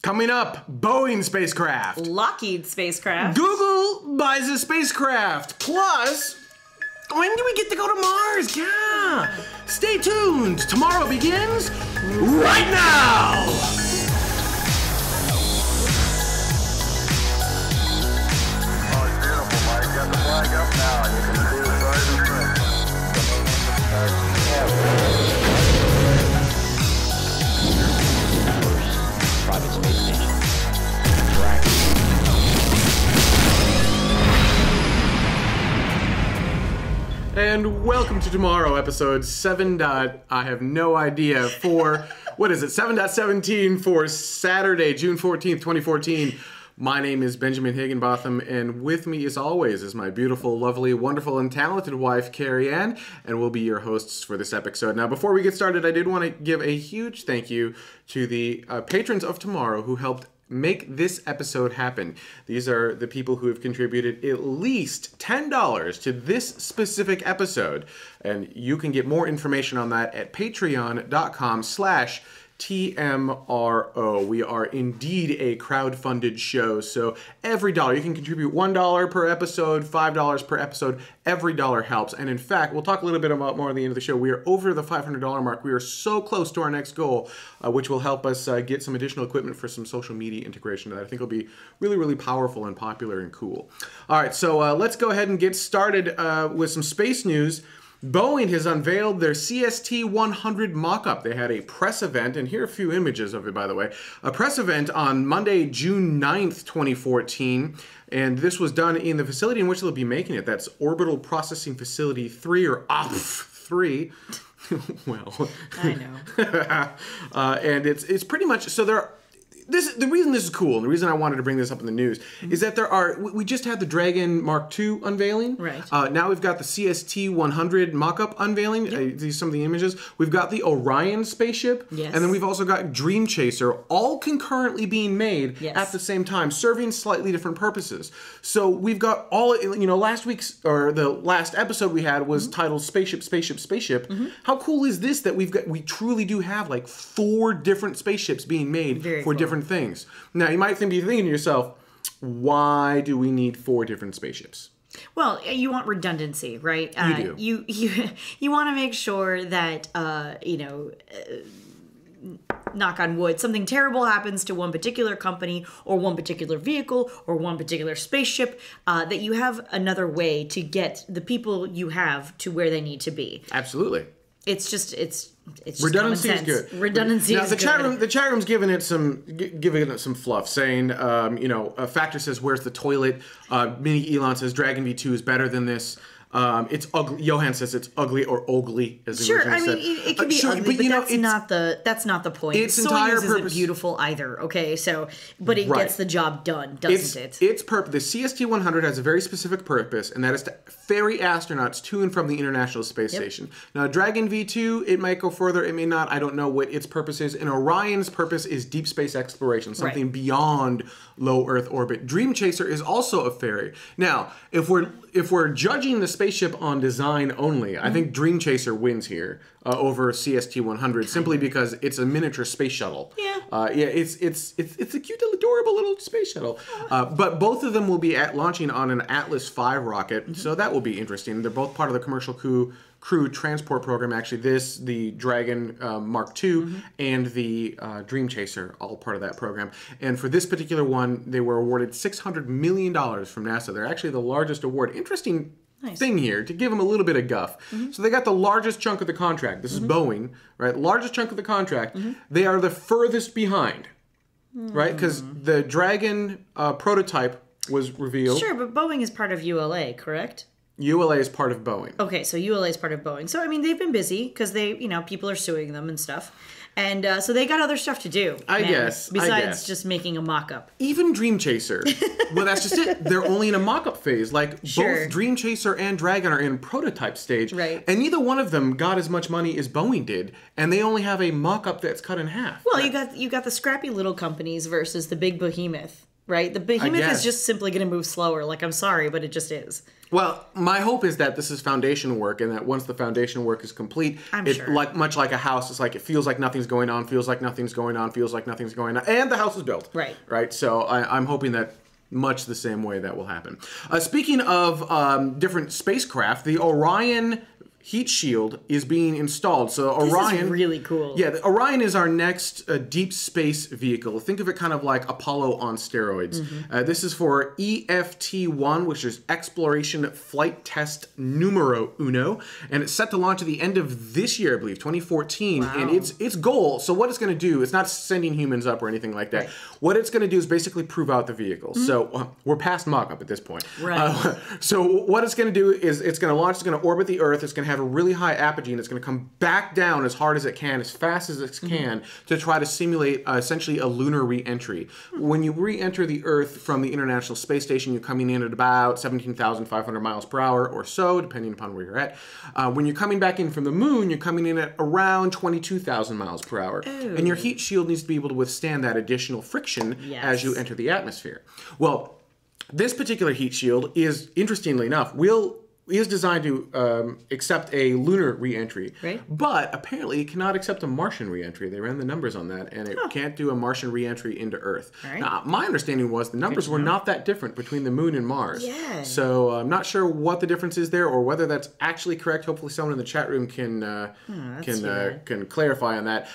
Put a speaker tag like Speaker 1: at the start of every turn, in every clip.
Speaker 1: Coming up, Boeing spacecraft.
Speaker 2: Lockheed spacecraft.
Speaker 1: Google buys a spacecraft. Plus, when do we get to go to Mars? Yeah. Stay tuned. Tomorrow begins right now.
Speaker 3: Oh, it's beautiful, Mike. Got the flag up now. You can see the stars and
Speaker 4: Private space station.
Speaker 1: And welcome to tomorrow, episode 7. I have no idea for, what is it, 7.17 for Saturday, June 14th, 2014. My name is Benjamin Higginbotham, and with me, as always, is my beautiful, lovely, wonderful, and talented wife, Carrie Ann, and we'll be your hosts for this episode. Now, before we get started, I did want to give a huge thank you to the patrons of tomorrow who helped make this episode happen. These are the people who have contributed at least $10 to this specific episode, and you can get more information on that at patreon.com/TMRO. We are indeed a crowd-funded show, so every dollar, you can contribute $1 per episode, $5 per episode, every dollar helps. And in fact, we'll talk a little bit about more at the end of the show. We are over the $500 mark. We are so close to our next goal, which will help us get some additional equipment for some social media integration that I think will be really, really powerful and popular and cool. All right, so let's go ahead and get started with some space news. Boeing has unveiled their CST-100 mock-up. They had a press event, and here are a few images of it, by the way. A press event on Monday, June 9th, 2014, and this was done in the facility in which they'll be making it. That's Orbital Processing Facility 3, or OPF-3. Well,
Speaker 2: I know.
Speaker 1: And it's pretty much, so there are, the reason this is cool, and the reason I wanted to bring this up in the news, is that we just had the Dragon Mark II unveiling.
Speaker 2: Right.
Speaker 1: Now we've got the CST-100 mock-up unveiling. These are some of the images. We've got the Orion spaceship.
Speaker 2: Yes.
Speaker 1: And then we've also got Dream Chaser, all concurrently being made
Speaker 2: Yes.
Speaker 1: at the same time, serving slightly different purposes. So we've got all, last week's, or the last episode we had was titled Spaceship, Spaceship, Spaceship. How cool is this that we truly do have like 4 different spaceships being made
Speaker 2: Very
Speaker 1: for
Speaker 2: cool.
Speaker 1: different things. Now, you might be thinking to yourself, why do we need 4 different spaceships?
Speaker 2: Well, you want redundancy, right?
Speaker 1: You
Speaker 2: do. You want to make sure that knock on wood, something terrible happens to one particular company or one particular vehicle or one particular spaceship, that you have another way to get the people you have to where they need to be.
Speaker 1: Absolutely.
Speaker 2: It's just
Speaker 1: Redundancy is
Speaker 2: common sense.
Speaker 1: good.
Speaker 2: Redundancy
Speaker 1: now,
Speaker 2: is
Speaker 1: the
Speaker 2: good.
Speaker 1: chat room's giving it some fluff, saying, a Factor says, "Where's the toilet?" Mini Elon says, "Dragon V2 is better than this." It's ugly. Johan says it's ugly or ogly, as he
Speaker 2: Sure,
Speaker 1: originally
Speaker 2: I mean
Speaker 1: said.
Speaker 2: it can be ugly, but that's not the point.
Speaker 1: Its
Speaker 2: Soyuz
Speaker 1: entire
Speaker 2: isn't
Speaker 1: purpose-
Speaker 2: beautiful either. Okay, so but it
Speaker 1: Right.
Speaker 2: gets the job done, doesn't it?
Speaker 1: Its purpose. The CST-100 has a very specific purpose, and that is to ferry astronauts to and from the International Space Station. Now, Dragon V2, it might go further, it may not. I don't know what its purpose is. And Orion's purpose is deep space exploration, something
Speaker 2: Right.
Speaker 1: beyond low Earth orbit. Dream Chaser is also a ferry. Now, if we're judging the spaceship on design only, I think Dream Chaser wins here over CST-100 simply because it's a miniature space shuttle.
Speaker 2: Yeah.
Speaker 1: It's a cute, adorable little space shuttle. But both of them will be launching on an Atlas V rocket, so that will be interesting. They're both part of the commercial crew transport program. Actually, the Dragon Mark II and the Dream Chaser, all part of that program. And for this particular one, they were awarded $600 million from NASA. They're actually the largest award. Interesting thing here, to give them a little bit of guff. So they got the largest chunk of the contract. This is Boeing, right? Largest chunk of the contract. They are the furthest behind, right? Because the Dragon prototype was revealed.
Speaker 2: Sure, but Boeing is part of ULA, correct?
Speaker 1: ULA is part of Boeing.
Speaker 2: Okay, so ULA is part of Boeing. So, I mean, they've been busy because people are suing them and stuff. And so they got other stuff to do.
Speaker 1: I guess.
Speaker 2: Besides just making a mock-up.
Speaker 1: Even Dream Chaser. Well, that's just it. They're only in a mock-up phase. Like,
Speaker 2: Sure.
Speaker 1: both Dream Chaser and Dragon are in prototype stage.
Speaker 2: Right.
Speaker 1: And neither one of them got as much money as Boeing did. And they only have a mock-up that's cut in half.
Speaker 2: Well, you got the scrappy little companies versus the big behemoth. right? The behemoth
Speaker 1: guess.
Speaker 2: is just simply going to move slower. Like, I'm sorry, but it just is.
Speaker 1: Well, my hope is that this is foundation work, and that once the foundation work is complete,
Speaker 2: sure.
Speaker 1: much like a house, it's like it feels like nothing's going on, feels like nothing's going on, feels like nothing's going on, and the house is built.
Speaker 2: Right.
Speaker 1: Right. So I'm hoping that much the same way that will happen. Speaking of different spacecraft, the Orion heat shield is being installed. So Orion
Speaker 2: This is really cool.
Speaker 1: Yeah, the Orion is our next deep space vehicle. Think of it kind of like Apollo on steroids. This is for EFT-1, which is Exploration Flight Test Numero Uno, and it's set to launch at the end of this year, I believe, 2014.
Speaker 2: Wow.
Speaker 1: And its goal. So what it's going to do, it's not sending humans up or anything like that.
Speaker 2: Right.
Speaker 1: What it's going to do is basically prove out the vehicle. So we're past mock-up at this point.
Speaker 2: Right.
Speaker 1: So what it's going to do is it's going to launch. It's going to orbit the Earth. It's going to have a really high apogee, and it's going to come back down as hard as it can, as fast as it can, to try to simulate essentially a lunar re-entry. When you re-enter the Earth from the International Space Station, you're coming in at about 17,500 miles per hour or so, depending upon where you're at. When you're coming back in from the Moon, you're coming in at around 22,000 miles per hour.
Speaker 2: Ooh.
Speaker 1: And your heat shield needs to be able to withstand that additional friction as you enter the atmosphere. Well, this particular heat shield is, interestingly enough, is designed to accept a lunar re-entry,
Speaker 2: right?
Speaker 1: But apparently it cannot accept a Martian re-entry. They ran the numbers on that, and it can't do a Martian re-entry into Earth.
Speaker 2: Right.
Speaker 1: Now, my understanding was the numbers were not that different between the Moon and Mars.
Speaker 2: Yeah.
Speaker 1: So I'm not sure what the difference is there, or whether that's actually correct. Hopefully, someone in the chat room can clarify on that.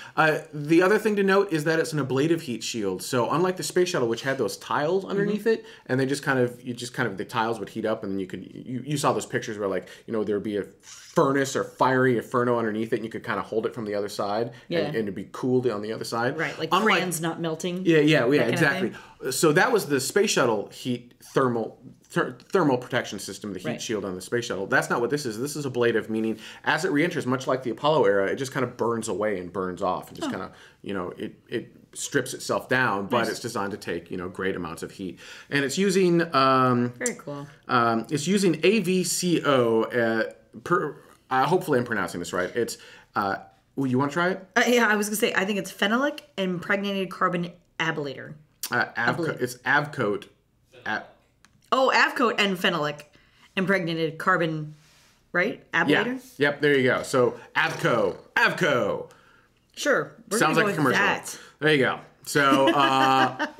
Speaker 1: The other thing to note is that it's an ablative heat shield. So unlike the space shuttle, which had those tiles underneath it, and they just kind of the tiles would heat up, and then you saw those pictures where, like, you know, there would be a furnace or fiery inferno underneath it, and you could kind of hold it from the other side, and it'd be cooled on the other side.
Speaker 2: Right, like crayons not melting.
Speaker 1: Yeah, exactly. So that was the space shuttle heat thermal protection system, the heat shield on the space shuttle. That's not what this is. This is ablative, meaning as it re-enters, much like the Apollo era, it just kind of burns away and burns off, and just kind of, you know, it strips itself down, but it's designed to take, you know, great amounts of heat. And it's using
Speaker 2: very cool.
Speaker 1: It's using AVCO. Hopefully, I'm pronouncing this right. It's you want to try it?
Speaker 2: Yeah, I was gonna say I think it's phenolic impregnated carbon ablator.
Speaker 1: It's Avcoat.
Speaker 2: Avcoat and phenolic impregnated carbon, right? Ablator?
Speaker 1: Yeah. Yep, there you go. So Avco.
Speaker 2: Sure. We're
Speaker 1: Sounds
Speaker 2: gonna
Speaker 1: like a
Speaker 2: go with
Speaker 1: commercial.
Speaker 2: that.
Speaker 1: There you go. So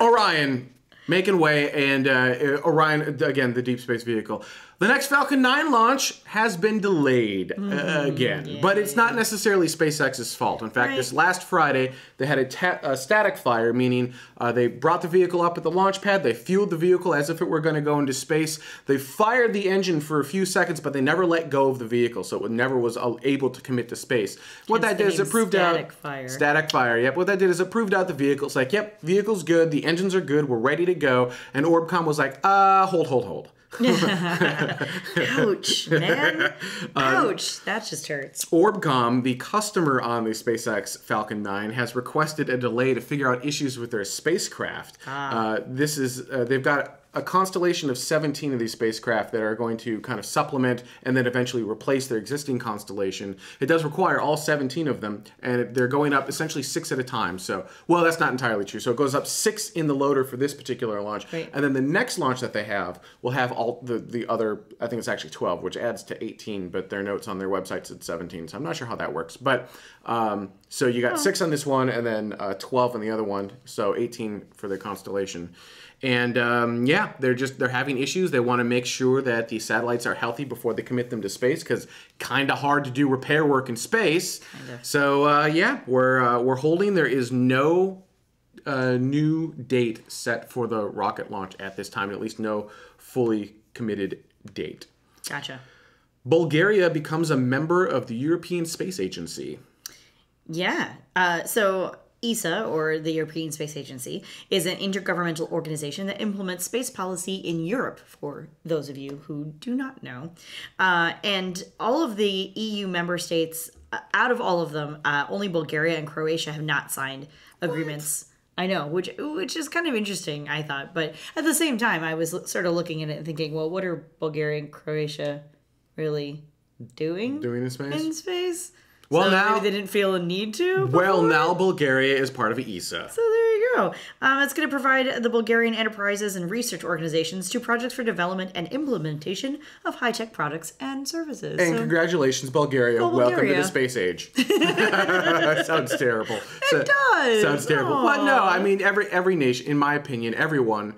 Speaker 1: Orion making way, and Orion, again, the deep space vehicle. The next Falcon 9 launch has been delayed again, but it's not necessarily SpaceX's fault. In fact, this last Friday, they had a static fire, meaning they brought the vehicle up at the launch pad, they fueled the vehicle as if it were going to go into space, they fired the engine for a few seconds, but they never let go of the vehicle, so it never was able to commit to space. What that did is it proved out... Static fire, yep. What that did is it proved out the vehicle. It's like, yep, vehicle's good, the engines are good, we're ready to go, and Orbcomm was like, hold.
Speaker 2: Ouch, man. Ouch. That just hurts.
Speaker 1: Orbcomm, the customer on the SpaceX Falcon 9, has requested a delay to figure out issues with their spacecraft. They've got a constellation of 17 of these spacecraft that are going to kind of supplement and then eventually replace their existing constellation. It does require all 17 of them, and they're going up essentially 6 at a time. So, well, that's not entirely true. So it goes up 6 in the loader for this particular launch.
Speaker 2: Right.
Speaker 1: And then the next launch that they have will have all the other, I think it's actually 12, which adds to 18, but their notes on their website said 17. So I'm not sure how that works. But so you got 6 on this one and then 12 on the other one. So 18 for the constellation. And they're having issues. They want to make sure that the satellites are healthy before they commit them to space, because kind of hard to do repair work in space. So we're holding. There is no new date set for the rocket launch at this time, at least no fully committed date.
Speaker 2: Gotcha.
Speaker 1: Bulgaria becomes a member of the European Space Agency.
Speaker 2: Yeah. So ESA, or the European Space Agency, is an intergovernmental organization that implements space policy in Europe, for those of you who do not know. And all of the EU member states, out of all of them, only Bulgaria and Croatia have not signed agreements. I know, which is kind of interesting, I thought. But at the same time, I was sort of looking at it and thinking, well, what are Bulgaria and Croatia really doing?
Speaker 1: Doing in space?
Speaker 2: In space?
Speaker 1: Well,
Speaker 2: so
Speaker 1: now
Speaker 2: maybe they didn't feel a need to.
Speaker 1: Well, now Bulgaria is part of ESA.
Speaker 2: So there you go. It's going to provide the Bulgarian enterprises and research organizations to projects for development and implementation of high-tech products and services.
Speaker 1: And congratulations, Bulgaria.
Speaker 2: Go
Speaker 1: Welcome to
Speaker 2: Bulgaria.
Speaker 1: the space age. Sounds terrible.
Speaker 2: It does.
Speaker 1: Sounds terrible.
Speaker 2: Aw.
Speaker 1: But no, I mean, every nation, in my opinion, everyone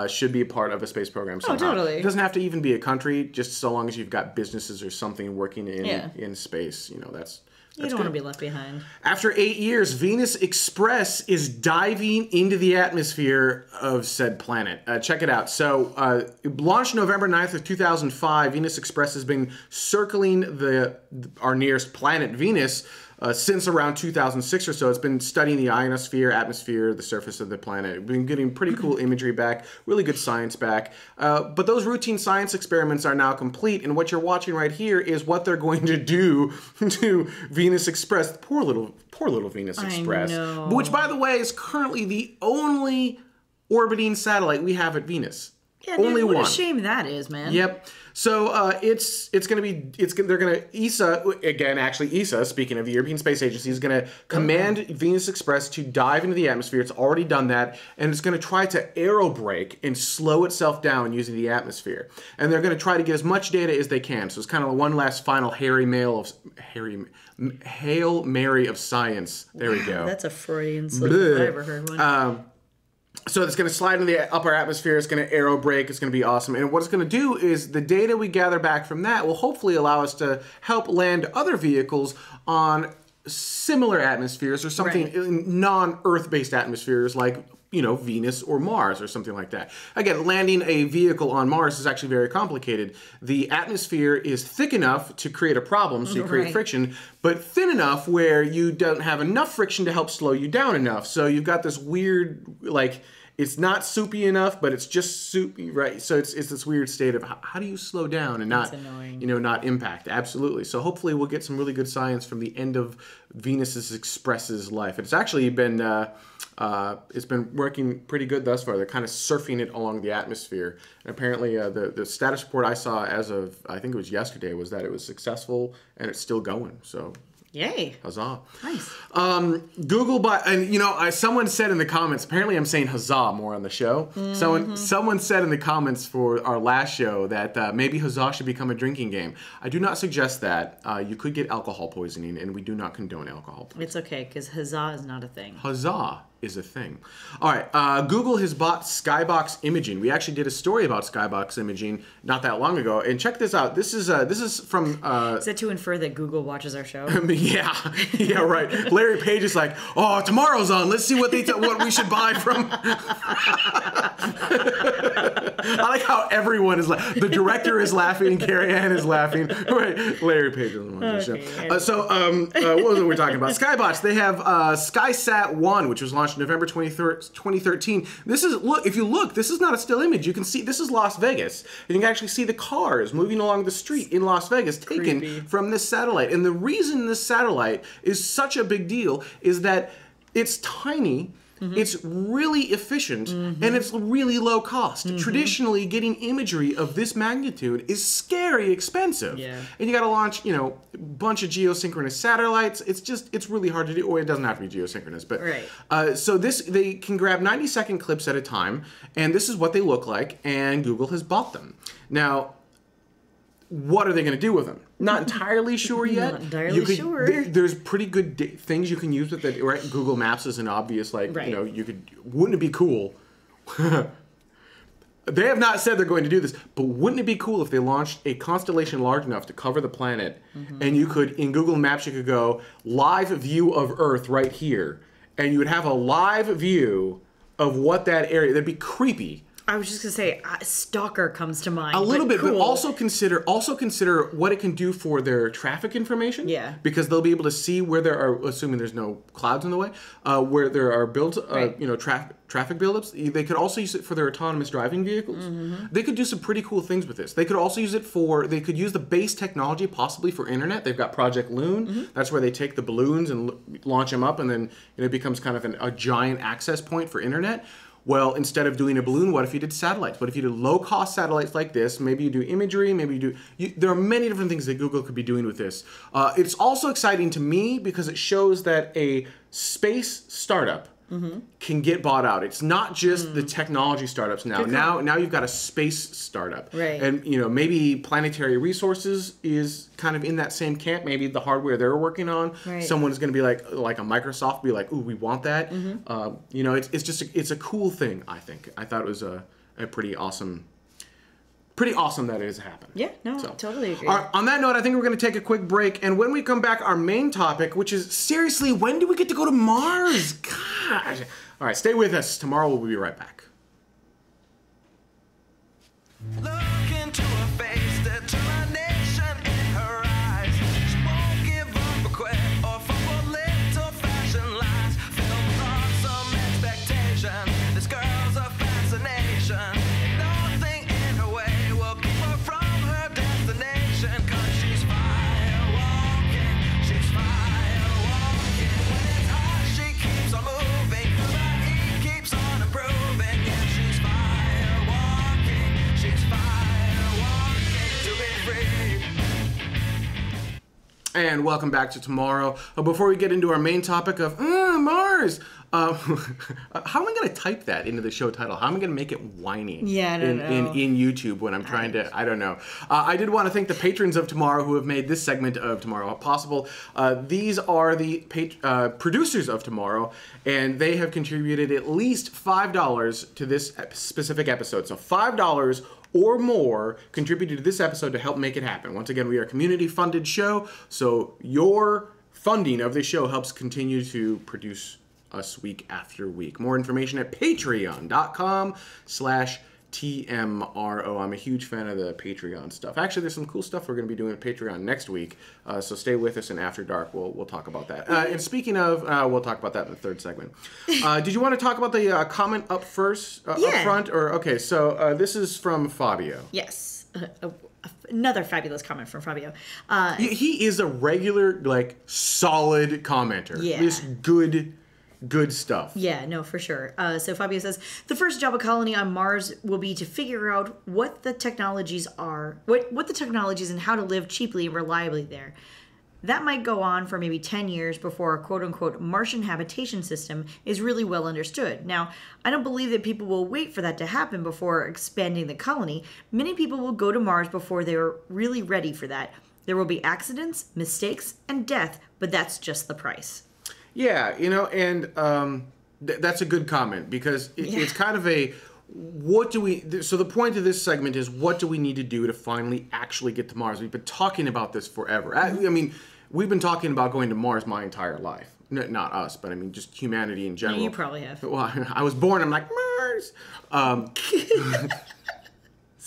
Speaker 1: should be a part of a space program somehow.
Speaker 2: Totally.
Speaker 1: It doesn't have to even be a country, just so long as you've got businesses or something working in space. You know, that's
Speaker 2: You don't want to be left behind.
Speaker 1: After 8 years, Venus Express is diving into the atmosphere of said planet. Check it out. So, launched November 9th of 2005, Venus Express has been circling our nearest planet, Venus, since around 2006 or so. It's been studying the ionosphere, atmosphere, the surface of the planet. We've been getting pretty cool imagery back, really good science back. But those routine science experiments are now complete, and what you're watching right here is what they're going to do to Venus Express. Poor little Venus Express.
Speaker 2: I know.
Speaker 1: Which, by the way, is currently the only orbiting satellite we have at Venus.
Speaker 2: Yeah,
Speaker 1: Only
Speaker 2: dude, what
Speaker 1: one.
Speaker 2: a shame that is, man.
Speaker 1: Yep. So they're gonna ESA, speaking of the European Space Agency, is gonna command Venus Express to dive into the atmosphere. It's already done that, and it's gonna try to aerobrake and slow itself down using the atmosphere. And they're gonna try to get as much data as they can. So it's kind of one last final Hail Mary of science. There we go.
Speaker 2: That's a Freudian slip if I ever heard one.
Speaker 1: So it's going to slide into the upper atmosphere. It's going to aerobrake. It's going to be awesome. And what it's going to do is the data we gather back from that will hopefully allow us to help land other vehicles on similar atmospheres or something in non-Earth-based atmospheres like, you know, Venus or Mars or something like that. Again, landing a vehicle on Mars is actually very complicated. The atmosphere is thick enough to create a problem, so you create friction, but thin enough where you don't have enough friction to help slow you down enough. So you've got this weird, like, it's not soupy enough, but it's just soupy, right? So it's this weird state of how do you slow down and not, you know, not impact? Absolutely. So hopefully we'll get some really good science from the end of Venus Express's life. It's actually been it's been working pretty good thus far. They're kind of surfing it along the atmosphere. And apparently the status report I saw as of, I think it was yesterday, was that it was successful and it's still going. So
Speaker 2: Yay.
Speaker 1: huzzah.
Speaker 2: Nice.
Speaker 1: Google, and you know, someone said in the comments, apparently I'm saying huzzah more on the show. Someone said in the comments for our last show that maybe huzzah should become a drinking game. I do not suggest that. You could get alcohol poisoning, and we do not condone alcohol poisoning.
Speaker 2: It's okay, because huzzah is not a thing.
Speaker 1: Huzzah is a thing. All right, Google has bought Skybox Imaging. We actually did a story about Skybox Imaging not that long ago, and check this out. This is from.
Speaker 2: Is that to infer that Google watches our show?
Speaker 1: Yeah, right. Larry Page is like, oh, tomorrow's on. Let's see what what we should buy from. I like how everyone is laughing. The director is laughing. Carrie Ann is laughing. Right. Larry Page doesn't watch the show. What was it we were talking about? Skybox. They have SkySat-1, which was launched November 23rd, 2013. This is, if you look, this is not a still image. You can see, this is Las Vegas. And you can actually see the cars moving along the street in Las Vegas taken from this satellite. And the reason this satellite is such a big deal is that it's tiny, it's really efficient, and it's really low cost. Traditionally, getting imagery of this magnitude is scary expensive.
Speaker 2: Yeah.
Speaker 1: And you got to launch, you know, a bunch of geosynchronous satellites. It's really hard to do. Or it doesn't have to be geosynchronous, but so they can grab 90-second clips at a time, and this is what they look like. And Google has bought them. Now, what are they going to do with them? Not entirely sure yet.
Speaker 2: Not entirely sure.
Speaker 1: There's pretty good things you can use with it. Right? Google Maps is an obvious, like, you know, you could. Wouldn't it be cool? They have not said they're going to do this, but wouldn't it be cool if they launched a constellation large enough to cover the planet, and you could, in Google Maps, you could go live view of Earth right here, and you would have a live view of what that area. That'd be creepy.
Speaker 2: I was just gonna say, stalker comes to mind.
Speaker 1: A little bit,
Speaker 2: cool.
Speaker 1: but also consider what it can do for their traffic information.
Speaker 2: Yeah.
Speaker 1: Because they'll be able to see where there are, assuming there's no clouds in the way, where there are traffic buildups. They could also use it for their autonomous driving vehicles. They could do some pretty cool things with this. They could also use it they could use the base technology possibly for internet. They've got Project Loon. That's where they take the balloons and launch them up, and then it becomes kind of a giant access point for internet. Well, instead of doing a balloon, what if you did satellites? What if you did low-cost satellites like this? Maybe you do imagery, maybe you do... there are many different things that Google could be doing with this. It's also exciting to me because it shows that a space startup can get bought out. It's not just the technology startups now. Now you've got a space startup.
Speaker 2: Right.
Speaker 1: And maybe Planetary Resources is kind of in that same camp. Maybe the hardware they're working on, someone's going to be like a Microsoft, be like, ooh, we want that. It's a cool thing, I think. I thought it was a pretty awesome that it has happened.
Speaker 2: Yeah, no, totally agree.
Speaker 1: On that note, I think we're going to take a quick break. And when we come back, our main topic, which is, seriously, when do we get to go to Mars? Gosh. All right, stay with us. Tomorrow we'll be right back.
Speaker 5: Look into her face, determination in her eyes. She won't give up or quit or follow little fashion lines. Filled with awesome expectation. This girl's a fascination. Nothing in her way will keep her from her destination. 'Cause she's fire walking. She's fire walking. When it's hot, she keeps on moving. Her heat keeps on improving. Yeah, she's fire walking. She's fire walking to be free.
Speaker 1: And welcome back to Tomorrow. Before we get into our main topic of Mars, how am I going to type that into the show title? How am I going to make it whiny in YouTube when I'm trying to, I don't know. I did want to thank the patrons of Tomorrow who have made this segment of Tomorrow possible. These are the producers of Tomorrow, and they have contributed at least $5 to this specific episode. So $5 or more contributed to this episode to help make it happen. Once again, we are a community-funded show, so your funding of this show helps continue to produce us week after week. More information at patreon.com/TMRO. I'm a huge fan of the Patreon stuff. Actually, there's some cool stuff we're going to be doing at Patreon next week, so stay with us, and After Dark, we'll talk about that. And speaking of, we'll talk about that in the third segment. Did you want to talk about the comment up first, up front? Okay, so this is from Fabio.
Speaker 2: Yes. Another fabulous comment from Fabio.
Speaker 1: He is a regular, solid commenter.
Speaker 2: Yeah.
Speaker 1: This good stuff.
Speaker 2: Yeah, no, for sure. So Fabio says, the first job of colony on Mars will be to figure out what the technologies are, what the technologies and how to live cheaply and reliably there. That might go on for maybe 10 years before a quote-unquote Martian habitation system is really well understood. Now, I don't believe that people will wait for that to happen before expanding the colony. Many people will go to Mars before they're really ready for that. There will be accidents, mistakes, and death, but that's just the price.
Speaker 1: Yeah, and that's a good comment, because it's kind of so the point of this segment is, what do we need to do to finally actually get to Mars? We've been talking about this forever. I mean, we've been talking about going to Mars my entire life. Not us, but I mean just humanity in general.
Speaker 2: You probably have.
Speaker 1: Well, I was born, I'm like, Mars! And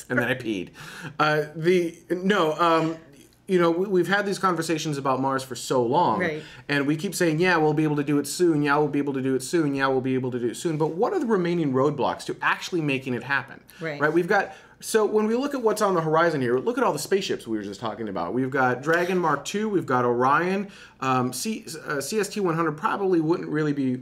Speaker 1: then I peed. We've had these conversations about Mars for so long,
Speaker 2: right,
Speaker 1: and we keep saying, yeah, we'll be able to do it soon, yeah, we'll be able to do it soon, yeah, we'll be able to do it soon, but what are the remaining roadblocks to actually making it happen?
Speaker 2: Right?
Speaker 1: So when we look at what's on the horizon here, look at all the spaceships we were just talking about. We've got Dragon Mark II, we've got Orion, CST-100 probably wouldn't really be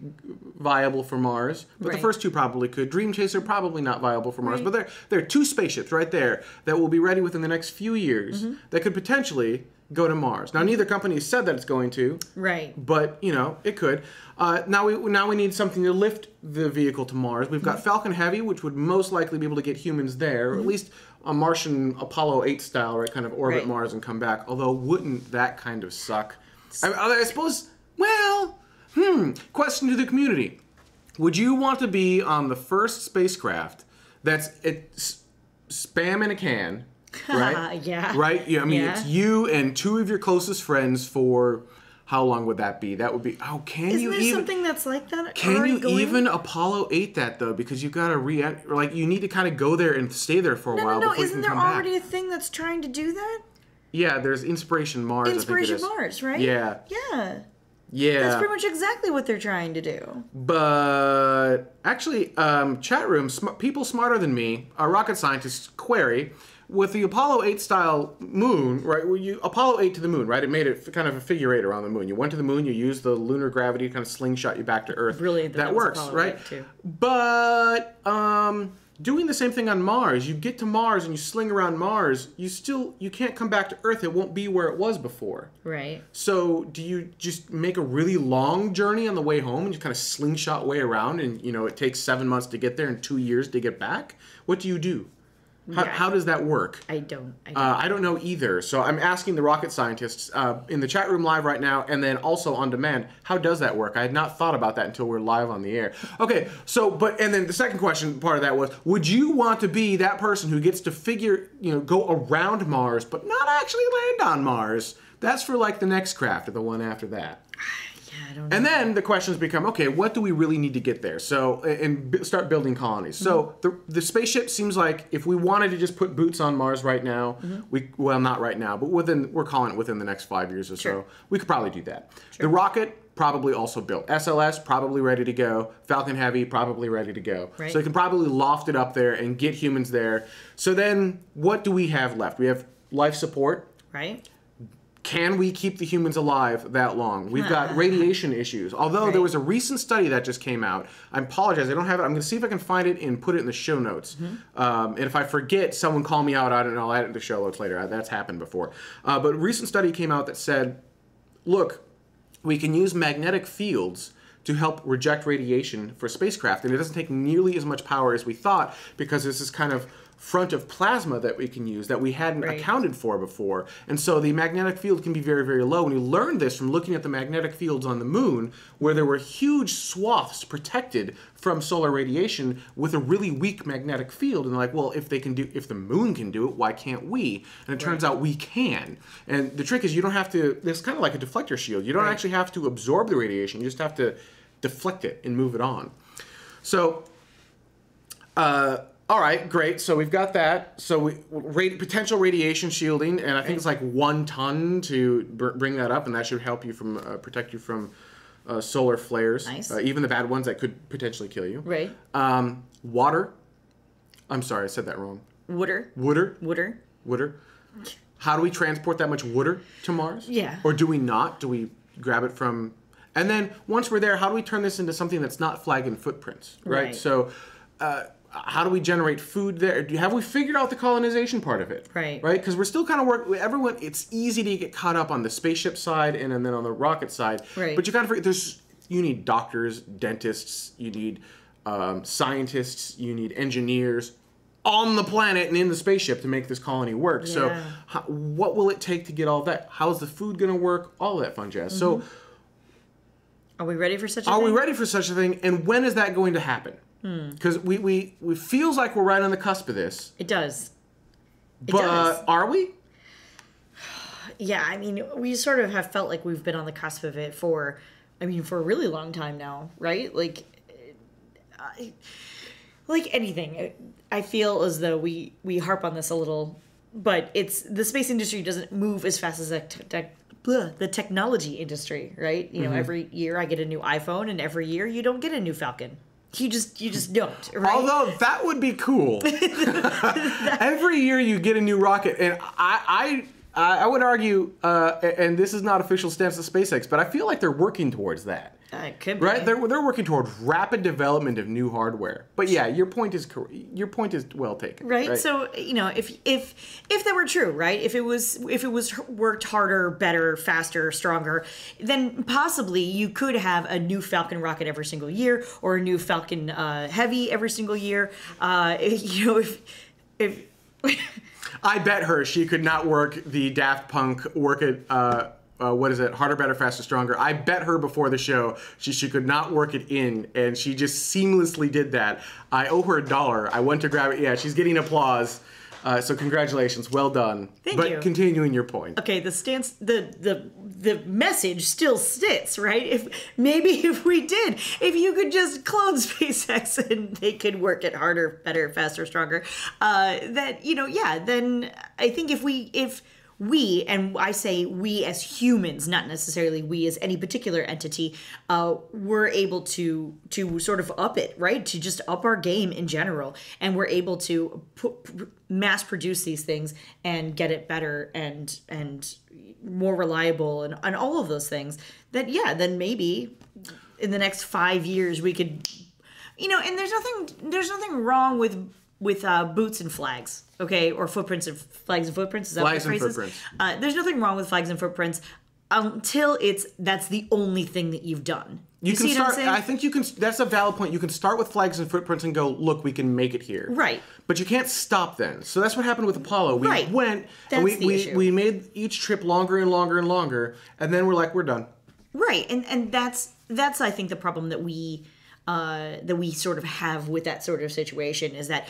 Speaker 1: viable for Mars, but the first two probably could. Dream Chaser probably not viable for Mars, but there are two spaceships right there that will be ready within the next few years that could potentially go to Mars. Now, neither company has said that it's going to.
Speaker 2: Right.
Speaker 1: But, it could. Now we need something to lift the vehicle to Mars. We've got Falcon Heavy, which would most likely be able to get humans there, or at least a Martian Apollo 8 style, right, kind of orbit Mars and come back. Although, wouldn't that kind of suck? I suppose, question to the community. Would you want to be on the first spacecraft that's spam in a can, right?
Speaker 2: Yeah.
Speaker 1: Right? Yeah, I mean, it's you and two of your closest friends for, how long would that be? That would be,
Speaker 2: Isn't there something that's like that?
Speaker 1: Can you even Apollo 8 that, though? Because you've got to you need to kind of go there and stay there for a while before you can come back.
Speaker 2: Isn't there already a thing that's trying to do that?
Speaker 1: Yeah, there's Inspiration Mars,
Speaker 2: Inspiration Mars, right?
Speaker 1: Yeah.
Speaker 2: Yeah.
Speaker 1: Yeah.
Speaker 2: That's pretty much exactly what they're trying to do.
Speaker 1: But actually, chat room, people smarter than me, rocket scientists query, with the Apollo 8 style moon, right? Apollo 8 to the moon, right? It made it kind of a figure 8 around the moon. You went to the moon, you used the lunar gravity to kind of slingshot you back to Earth.
Speaker 2: Brilliant.
Speaker 1: That works,
Speaker 2: Apollo
Speaker 1: right?
Speaker 2: 8 too.
Speaker 1: But doing the same thing on Mars. You get to Mars and you sling around Mars, you can't come back to Earth. It won't be where it was before.
Speaker 2: Right.
Speaker 1: So do you just make a really long journey on the way home and you kind of slingshot way around and, it takes 7 months to get there and 2 years to get back? What do you do? How does that work?
Speaker 2: I don't
Speaker 1: know either. So I'm asking the rocket scientists in the chat room live right now, and then also on demand. How does that work? I had not thought about that until we're live on the air. Okay. So, and then the second question part of that was: would you want to be that person who gets to go around Mars, but not actually land on Mars? That's for like the next craft or the one after that.
Speaker 2: I don't know.
Speaker 1: And then the questions become, okay, what do we really need to get there? So, and start building colonies. So the spaceship seems like if we wanted to just put boots on Mars right now, well, not right now, but we're calling it within the next 5 years or so, we could probably do that. Sure. The rocket, probably also built. SLS, probably ready to go. Falcon Heavy, probably ready to go.
Speaker 2: Right.
Speaker 1: So you can probably loft it up there and get humans there. So then what do we have left? We have life support.
Speaker 2: Right.
Speaker 1: Can we keep the humans alive that long? We've got radiation issues. Although there was a recent study that just came out. I apologize, I don't have it. I'm going to see if I can find it and put it in the show notes. And if I forget, someone call me out on it and I'll add it to the show notes later. That's happened before. But a recent study came out that said, look, we can use magnetic fields to help reject radiation for spacecraft. And it doesn't take nearly as much power as we thought because this is kind of front of plasma that we can use that we hadn't accounted for before. And so the magnetic field can be very, very low. And we learned this from looking at the magnetic fields on the moon, where there were huge swaths protected from solar radiation with a really weak magnetic field. And they're like, well, if the moon can do it, why can't we? And it turns out we can. And the trick is you don't have to, it's kind of like a deflector shield. You don't actually have to absorb the radiation. You just have to deflect it and move it on. So, all right, great. So we've got that. So potential radiation shielding, and I think it's like 1 ton to bring that up, and that should help you from protect you from solar flares, even the bad ones that could potentially kill you.
Speaker 2: Right.
Speaker 1: Water. I'm sorry, I said that wrong.
Speaker 2: Water.
Speaker 1: How do we transport that much water to Mars?
Speaker 2: Yeah.
Speaker 1: Or do we not? Do we grab it from? And then once we're there, how do we turn this into something that's not flagging footprints? Right. So. How do we generate food there? Have we figured out the colonization part of it?
Speaker 2: Right.
Speaker 1: Because we're still kind of everyone, it's easy to get caught up on the spaceship side and then on the rocket side.
Speaker 2: Right.
Speaker 1: But you kind of you need doctors, dentists, you need scientists, you need engineers on the planet and in the spaceship to make this colony work. Yeah. So what will it take to get all that? How's the food going to work? All of that fun jazz. So
Speaker 2: are we ready for such a thing?
Speaker 1: Are we ready for such a thing? And when is that going to happen? Because we feels like we're right on the cusp of this.
Speaker 2: It does.
Speaker 1: But are we?
Speaker 2: Yeah, I mean, we sort of have felt like we've been on the cusp of it for a really long time now, right? Like anything, I feel as though we harp on this a little, but the space industry doesn't move as fast as the technology industry, right? You know, every year I get a new iPhone, and every year you don't get a new Falcon. You just don't, right?
Speaker 1: Although that would be cool. Every year you get a new rocket, and I would argue, and this is not official stance of SpaceX, but I feel like they're working towards that.
Speaker 2: It could be.
Speaker 1: Right? They're working towards rapid development of new hardware. But yeah, your point is well taken.
Speaker 2: Right? So, if that were true, right? If it was worked harder, better, faster, stronger, then possibly you could have a new Falcon rocket every single year, or a new Falcon Heavy every single year. If
Speaker 1: I bet her she could not work the Daft Punk work it harder, better, faster, stronger. I bet her before the show she could not work it in, and she just seamlessly did that. I owe her $1. I went to grab it. Yeah, she's getting applause. So congratulations, well done.
Speaker 2: Thank you.
Speaker 1: But continuing your point.
Speaker 2: Okay, the message still sits, right? If you could just clone SpaceX and they could work it harder, better, faster, stronger, then I think if we, and I say we as humans, not necessarily we as any particular entity, we're able to sort of up it, right? To just up our game in general. And we're able to mass produce these things and get it better and more reliable and all of those things. Then maybe in the next 5 years we could, and there's nothing wrong with boots and flags, okay, or footprints and flags and footprints. Is that
Speaker 1: Flags
Speaker 2: what the
Speaker 1: and
Speaker 2: phrase is?
Speaker 1: footprints.
Speaker 2: There's nothing wrong with flags and footprints until that's the only thing that you've done.
Speaker 1: You can
Speaker 2: see what I'm
Speaker 1: start.
Speaker 2: saying?
Speaker 1: I think you can. That's a valid point. You can start with flags and footprints and go, look, we can make it here.
Speaker 2: Right.
Speaker 1: But you can't stop then. So that's what happened with Apollo. We
Speaker 2: Right.
Speaker 1: went
Speaker 2: That's
Speaker 1: and
Speaker 2: the issue.
Speaker 1: we made each trip longer and longer and longer, and then we're like, we're done.
Speaker 2: Right, and that's I think the problem that we sort of have with that sort of situation is that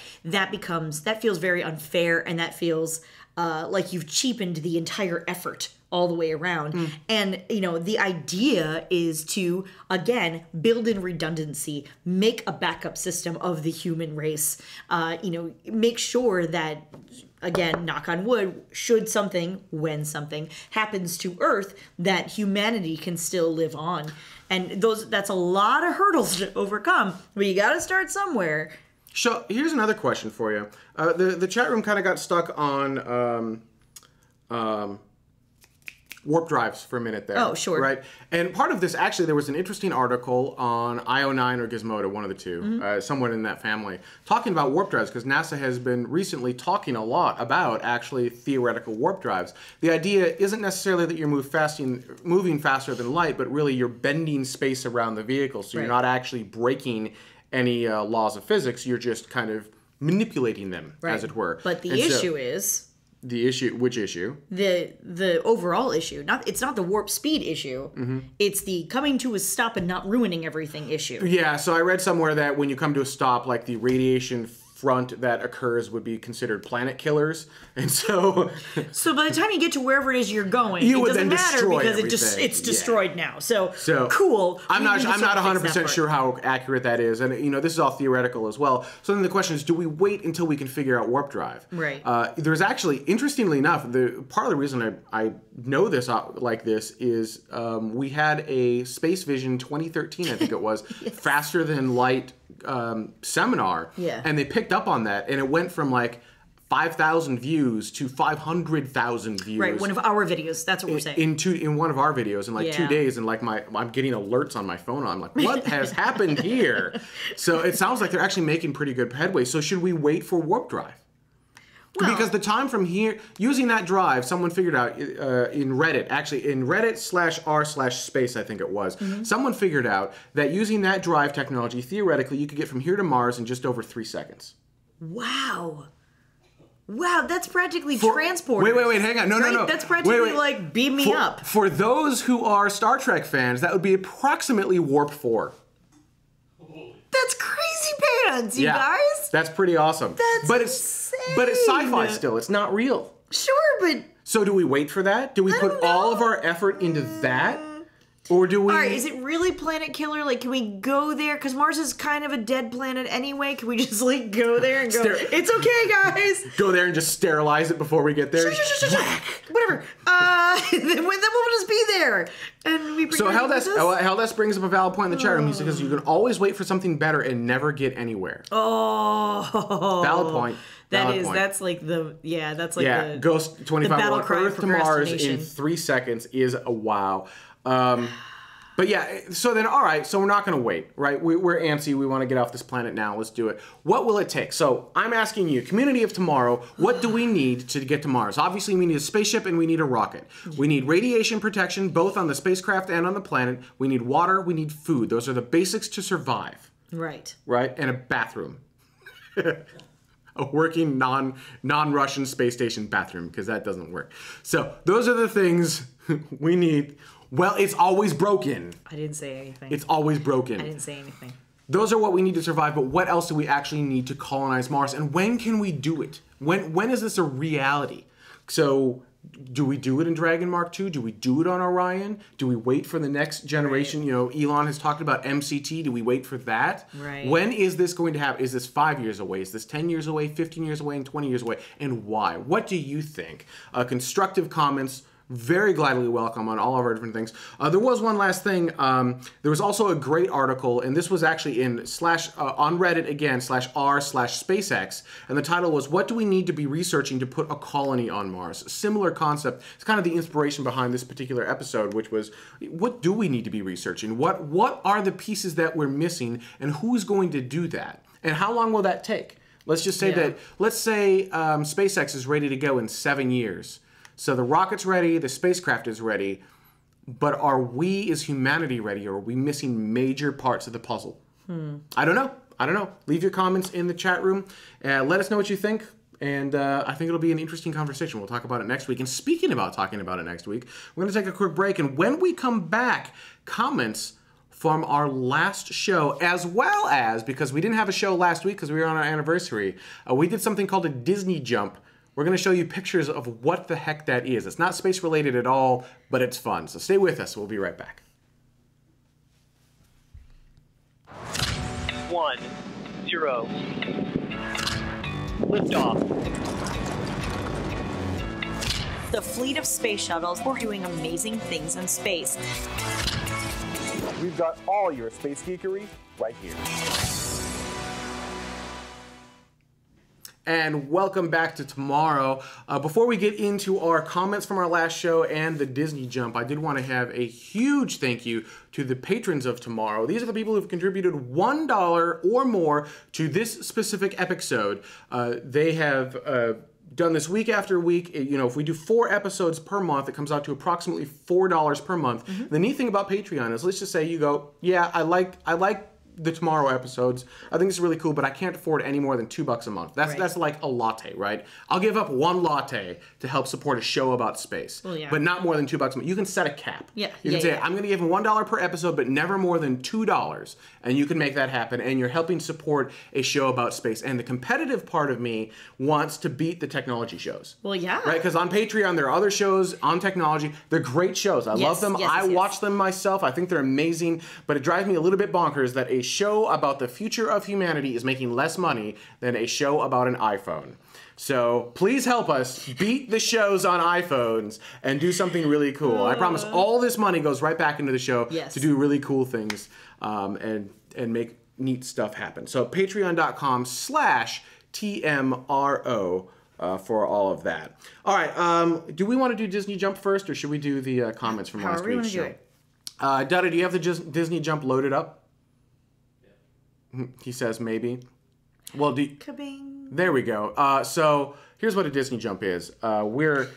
Speaker 2: feels very unfair, and that feels like you've cheapened the entire effort all the way around. And the idea is to again build in redundancy, make a backup system of the human race. Make sure that, again, knock on wood, when something happens to Earth, that humanity can still live on. And that's a lot of hurdles to overcome, but you got to start somewhere.
Speaker 1: So here's another question for you. The chat room kind of got stuck on warp drives for a minute there.
Speaker 2: Oh, sure.
Speaker 1: Right? And part of this, actually, there was an interesting article on IO9 or Gizmodo, one of the two, somewhere in that family, talking about warp drives, because NASA has been recently talking a lot about actually theoretical warp drives. The idea isn't necessarily that you're moving faster than light, but really you're bending space around the vehicle, so you're
Speaker 2: Right.
Speaker 1: not actually breaking any laws of physics, you're just kind of manipulating them, as it were.
Speaker 2: But the
Speaker 1: And so-
Speaker 2: issue is
Speaker 1: which issue?
Speaker 2: the overall issue. It's not the warp speed issue. It's the coming to a stop and not ruining everything issue.
Speaker 1: Yeah, so I read somewhere that when you come to a stop, like the radiation front that occurs would be considered planet killers, and so
Speaker 2: So by the time you get to wherever it is you're going,
Speaker 1: You
Speaker 2: it
Speaker 1: would
Speaker 2: doesn't
Speaker 1: then
Speaker 2: matter
Speaker 1: destroy
Speaker 2: because
Speaker 1: everything.
Speaker 2: it's destroyed now. So
Speaker 1: So
Speaker 2: cool.
Speaker 1: I'm
Speaker 2: We
Speaker 1: not
Speaker 2: need to
Speaker 1: 100%
Speaker 2: fix that
Speaker 1: sure
Speaker 2: part.
Speaker 1: how accurate that is, and this is all theoretical as well. So then the question is, do we wait until we can figure out warp drive?
Speaker 2: Right.
Speaker 1: There's actually, interestingly enough, part of the reason I know this like this is we had a Space Vision 2013, I think it was, faster than light seminar,
Speaker 2: Yeah.
Speaker 1: and they picked up on that, and it went from like 5,000 views to 500,000 views.
Speaker 2: Right, one of our videos. That's what we're saying.
Speaker 1: In one of our videos in like 2
Speaker 2: Yeah.
Speaker 1: days, and like I'm getting alerts on my phone. I'm like, what has happened here? So it sounds like they're actually making pretty good headway. So should we wait for warp drive? Because the time from here, using that drive, someone figured out in Reddit, actually in Reddit/r/space, I think it was, someone figured out that using that drive technology, theoretically, you could get from here to Mars in just over 3 seconds.
Speaker 2: Wow, that's practically transport.
Speaker 1: Wait, hang on. No.
Speaker 2: That's practically
Speaker 1: Wait.
Speaker 2: like beam me up.
Speaker 1: For those who are Star Trek fans, that would be approximately warp 4.
Speaker 2: That's crazy pants, you guys.
Speaker 1: That's pretty awesome.
Speaker 2: That's
Speaker 1: But it's sci-fi
Speaker 2: insane.
Speaker 1: still. It's not real.
Speaker 2: Sure, but
Speaker 1: So do we wait for that? Do we
Speaker 2: I
Speaker 1: put
Speaker 2: don't
Speaker 1: all
Speaker 2: know.
Speaker 1: of our effort into that? Or do we...
Speaker 2: all right, is it really planet killer? Like, can we go there? Because Mars is kind of a dead planet anyway. Can we just like go there and go? It's okay, guys.
Speaker 1: go there and just sterilize it before we get there?
Speaker 2: Sure. Whatever. Then we'll just be there, and we bring.
Speaker 1: So
Speaker 2: everything with us?
Speaker 1: Helldesk brings up a valid point in the chat room. He says because you can always wait for something better and never get anywhere.
Speaker 2: Oh,
Speaker 1: Valid point. Valid point.
Speaker 2: That's like the the
Speaker 1: Ghost 25
Speaker 2: battle
Speaker 1: on
Speaker 2: cry
Speaker 1: Earth
Speaker 2: for
Speaker 1: to Mars in
Speaker 2: procrastination.
Speaker 1: 3 seconds is a wow. But yeah, so then, all right, so we're not going to wait, right? We're antsy. We want to get off this planet now. Let's do it. What will it take? So I'm asking you, community of tomorrow, what do we need to get to Mars? Obviously, we need a spaceship and we need a rocket. We need radiation protection, both on the spacecraft and on the planet. We need water. We need food. Those are the basics to survive,
Speaker 2: right.
Speaker 1: right? And a bathroom. A working non-Russian space station bathroom, because that doesn't work. So those are the things we need. Well, it's always broken.
Speaker 2: I didn't say anything.
Speaker 1: It's always broken.
Speaker 2: I didn't say anything.
Speaker 1: Those are what we need to survive, but what else do we actually need to colonize Mars? And when can we do it? When is this a reality? So do we do it in Dragon Mark II? Do we do it on Orion? Do we wait for the next generation?
Speaker 2: Right.
Speaker 1: You know, Elon has talked about MCT. Do we wait for that?
Speaker 2: Right.
Speaker 1: When is this going to happen? Is this 5 years away? Is this 10 years away, 15 years away, and 20 years away? And why? What do you think? Constructive comments. Very gladly welcome on all of our different things. There was one last thing. There was also a great article, and this was actually in on Reddit again /r/SpaceX, and the title was "What do we need to be researching to put a colony on Mars?" Similar concept. It's kind of the inspiration behind this particular episode, which was, what do we need to be researching? What are the pieces that we're missing, and who's going to do that? And how long will that take? Let's just say that, let's say SpaceX is ready to go in 7 years. So the rocket's ready, the spacecraft is ready, but are we as humanity ready, or are we missing major parts of the puzzle? I don't know. Leave your comments in the chat room. Let us know what you think. And I think it'll be an interesting conversation. We'll talk about it next week. And speaking about talking about it next week, we're going to take a quick break. And when we come back, comments from our last show, as well as, because we didn't have a show last week because we were on our anniversary, we did something called a Disney Jump. We're going to show you pictures of what the heck that is. It's not space related at all, but it's fun. So stay with us. We'll be right back.
Speaker 6: 1, 0. Liftoff.
Speaker 2: The fleet of space shuttles were doing amazing things in space.
Speaker 1: We've got all your space geekery right here. And welcome back to Tomorrow. Before we get into our comments from our last show and the Disney Jump, I did want to have a huge thank you to the patrons of Tomorrow. These are the people who've contributed $1 or more to this specific episode. They have done this week after week. You know, if we do 4 episodes per month, it comes out to approximately $4 per month. The neat thing about Patreon is, let's just say you go, yeah, I like the Tomorrow episodes. I think it's really cool, but I can't afford any more than $2 a month. That's like a latte, right? I'll give up 1 latte to help support a show about space, but not more than $2 a month. You can set a cap. You can say, I'm going to give them $1 per episode, but never more than $2, and you can make that happen, and you're helping support a show about space. And the competitive part of me wants to beat the technology shows. Right? Because on Patreon, there are other shows on technology. They're great shows. I love them. I watch them myself. I think they're amazing, but it drives me a little bit bonkers that a show about the future of humanity is making less money than a show about an iPhone. So please help us beat the shows on iPhones and do something really cool. I promise all this money goes right back into the show to do really cool things and make neat stuff happen. So patreon.com/TMRO for all of that. All right, do we want to do Disney Jump first, or should we do the comments from last week's show? Dada, do you have the Disney Jump loaded up? He says maybe. Well, there we go. So here's what a Disney Jump is. We're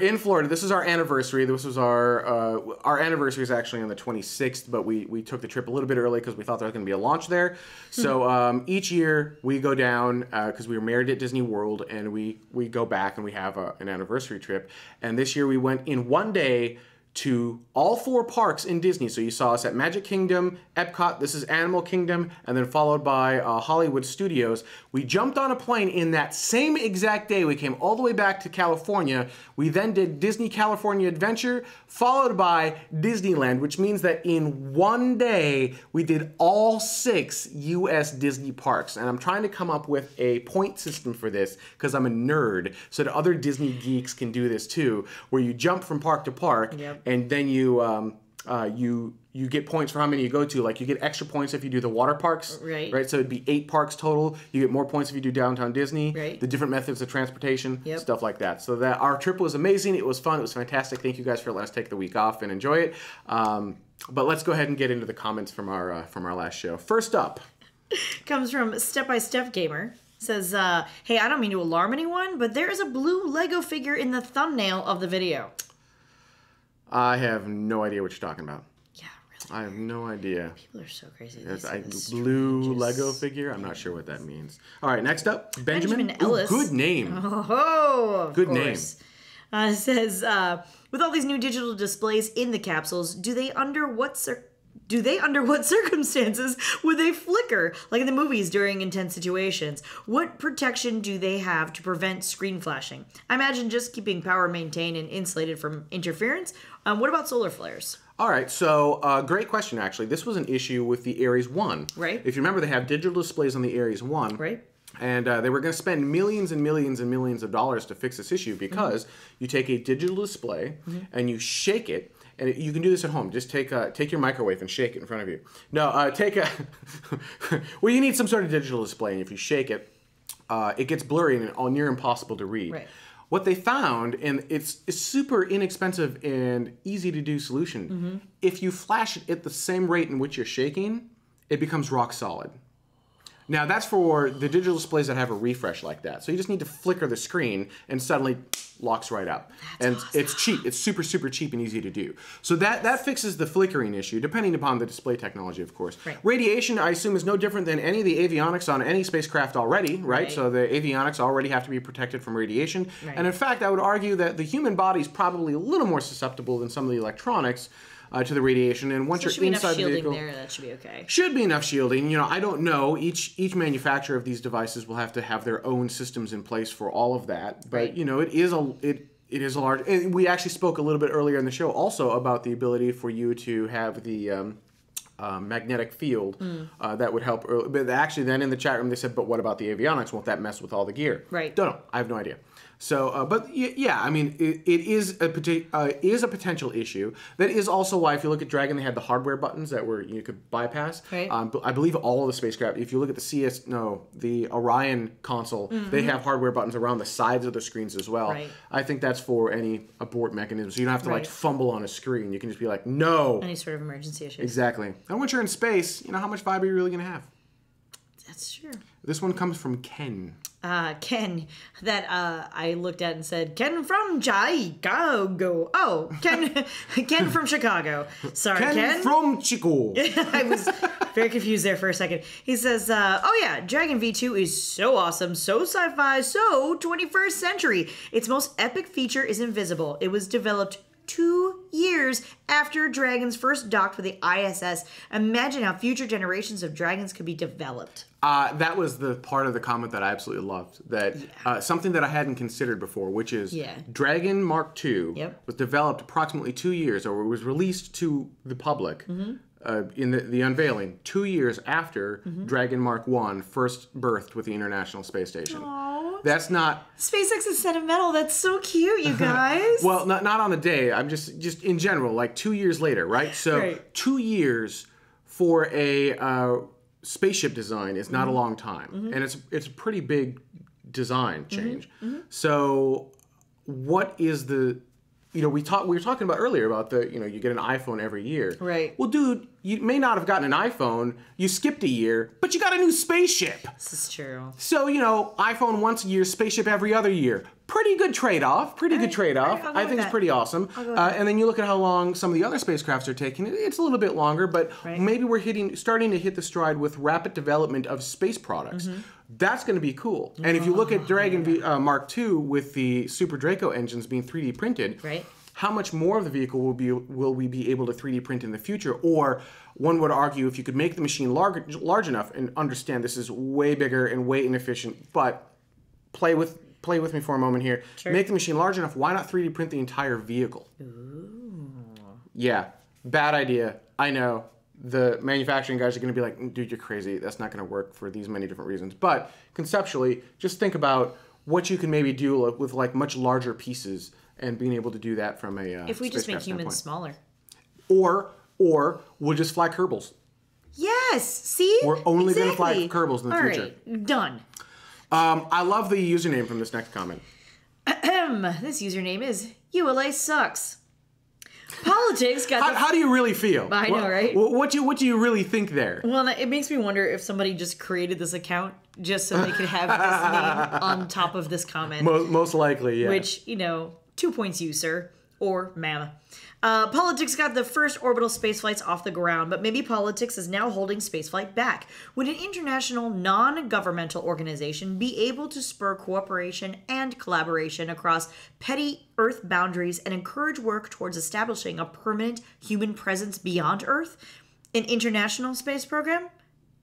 Speaker 1: in Florida. This is our anniversary. This was our anniversary is actually on the 26th, but we took the trip a little bit early because we thought there was going to be a launch there. So each year we go down because we were married at Disney World, and we go back and we have an anniversary trip. And this year we went in one day to all 4 parks in Disney. So you saw us at Magic Kingdom, Epcot, this is Animal Kingdom, and then followed by Hollywood Studios. We jumped on a plane in that same exact day. We came all the way back to California. We then did Disney California Adventure, followed by Disneyland, which means that in one day, we did all 6 U.S. Disney parks. And I'm trying to come up with a point system for this because I'm a nerd, so that other Disney geeks can do this too, where you jump from park to park, and then you get points for how many you go to. Like, you get extra points if you do the water parks, right? So it'd be 8 parks total. You get more points if you do Downtown Disney, the different methods of transportation, stuff like that. So that our trip was amazing. It was fun. It was fantastic. Thank you guys for letting us take the week off and enjoy it. But let's go ahead and get into the comments from our last show. First up
Speaker 2: comes from Step by Step Gamer. Says, hey, I don't mean to alarm anyone, but there is a blue Lego figure in the thumbnail of the video.
Speaker 1: I have no idea what you're talking about.
Speaker 2: Yeah, really.
Speaker 1: I have no idea.
Speaker 2: People are so crazy.
Speaker 1: It's a blue Lego figure? I'm not sure what that means. All right, next up, Benjamin
Speaker 2: Ellis.
Speaker 1: Ooh, good name.
Speaker 2: Oh, of
Speaker 1: good
Speaker 2: course. Name. Says, with all these new digital displays in the capsules, do they under what circumstances would they flicker, like in the movies during intense situations? What protection do they have to prevent screen flashing? I imagine just keeping power maintained and insulated from interference. What about solar flares?
Speaker 1: All right, so great question, actually. This was an issue with the Ares 1.
Speaker 2: Right.
Speaker 1: If you remember, they have digital displays on the Ares 1.
Speaker 2: Right.
Speaker 1: And they were going to spend millions and millions and millions of dollars to fix this issue because you take a digital display and you shake it. And you can do this at home. Just take your microwave and shake it in front of you. No, well, you need some sort of digital display, and if you shake it, it gets blurry and near impossible to read.
Speaker 2: Right.
Speaker 1: What they found, and it's a super inexpensive and easy to do solution, if you flash it at the same rate in which you're shaking, it becomes rock solid. Now that's for the digital displays that have a refresh like that. So you just need to flicker the screen and suddenly locks right up. And
Speaker 2: awesome.
Speaker 1: it's cheap. It's super, super cheap and easy to do. So that fixes the flickering issue, depending upon the display technology, of course.
Speaker 2: Right.
Speaker 1: Radiation, I assume, is no different than any of the avionics on any spacecraft already, right? So the avionics already have to be protected from radiation.
Speaker 2: Right.
Speaker 1: And in fact, I would argue that the human body is probably a little more susceptible than some of the electronics to the radiation. And once
Speaker 2: There
Speaker 1: you're
Speaker 2: should be enough
Speaker 1: inside the
Speaker 2: shielding
Speaker 1: vehicle,
Speaker 2: there. That should be okay.
Speaker 1: should be enough shielding. You know, I don't know. Each manufacturer of these devices will have to have their own systems in place for all of that. But
Speaker 2: Right.
Speaker 1: you know, it is a large. And we actually spoke a little bit earlier in the show also about the ability for you to have the magnetic field that would help. But actually, then in the chat room they said, "But what about the avionics? Won't that mess with all the gear?"
Speaker 2: Right.
Speaker 1: Don't know. I have no idea. So, but yeah, I mean, it is a potential issue. That is also why, if you look at Dragon, they had the hardware buttons that you could bypass.
Speaker 2: Right.
Speaker 1: I believe all of the spacecraft. If you look at the Orion console, they have hardware buttons around the sides of the screens as well.
Speaker 2: Right.
Speaker 1: I think that's for any abort mechanism, so you don't have to like
Speaker 2: Right.
Speaker 1: fumble on a screen. You can just be like, no.
Speaker 2: Any sort of emergency issues.
Speaker 1: Exactly. And once you're in space, you know how much vibe are you really going to have?
Speaker 2: That's true.
Speaker 1: This one comes from Ken.
Speaker 2: Ken, that I looked at and said, Ken from Chicago. Oh, Ken from Chicago. Sorry, Ken.
Speaker 1: from Chico.
Speaker 2: I was very confused there for a second. He says, oh yeah, Dragon V2 is so awesome, so sci-fi, so 21st century. Its most epic feature is invisible. It was developed 2 years after Dragons first docked with the ISS. Imagine how future generations of Dragons could be developed.
Speaker 1: That was the part of the comment that I absolutely loved. That something that I hadn't considered before, which is Dragon Mark II was developed approximately 2 years, or was released to the public in the unveiling 2 years after Dragon Mark I first birthed with the International Space Station.
Speaker 2: Aww.
Speaker 1: That's not...
Speaker 2: SpaceX is sentimental. That's so cute, you guys.
Speaker 1: Well, not on the day. I'm just in general, like 2 years later, right? So 2 years for a spaceship design is not a long time, and it's a pretty big design change. So, what is the? You know, we were talking about earlier about you get an iPhone every year.
Speaker 2: Right.
Speaker 1: Well, dude, you may not have gotten an iPhone. You skipped a year, but you got a new spaceship.
Speaker 2: This is true.
Speaker 1: So, iPhone once a year, spaceship every other year. Pretty good trade-off. I think it's pretty awesome. And then you look at how long some of the other spacecrafts are taking. It's a little bit longer, but maybe we're starting to hit the stride with rapid development of space products. That's going to be cool. And if you look at Dragon Mark II with the Super Draco engines being 3D printed, how much more of the vehicle will we be able to 3D print in the future? Or one would argue, if you could make the machine large enough, and understand this is way bigger and way inefficient, but play with me for a moment here.
Speaker 2: Sure.
Speaker 1: Make the machine large enough. Why not 3D print the entire vehicle?
Speaker 2: Ooh.
Speaker 1: Yeah, bad idea. I know. The manufacturing guys are going to be like, dude, you're crazy. That's not going to work for these many different reasons. But conceptually, just think about what you can maybe do with like much larger pieces, and being able to do that from a
Speaker 2: if we just make
Speaker 1: spacecraft
Speaker 2: humans
Speaker 1: standpoint.
Speaker 2: smaller.
Speaker 1: Or we'll just fly Kerbals.
Speaker 2: Yes. See.
Speaker 1: We're only going to fly Kerbals in the future.
Speaker 2: Right. Done.
Speaker 1: I love the username from this next comment.
Speaker 2: This username is ULA sucks. Politics got
Speaker 1: How do you really feel?
Speaker 2: I know, right?
Speaker 1: What do you really think there?
Speaker 2: Well, it makes me wonder if somebody just created this account just so they could have this name on top of this comment.
Speaker 1: Most likely, yeah.
Speaker 2: Which, 2 points you, sir. Or ma'am. Politics got the first orbital spaceflights off the ground, but maybe politics is now holding spaceflight back. Would an international, non-governmental organization be able to spur cooperation and collaboration across petty Earth boundaries and encourage work towards establishing a permanent human presence beyond Earth? An international space program?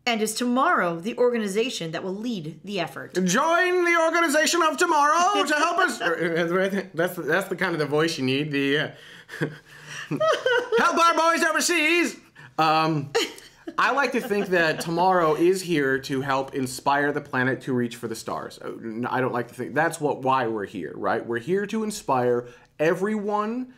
Speaker 2: And is TMRO the organization that will lead the effort?
Speaker 1: Join the organization of tomorrow to help us. That's the kind of the voice you need. The help our boys overseas. I like to think that TMRO is here to help inspire the planet to reach for the stars. I don't like to think that's why we're here, right? We're here to inspire everyone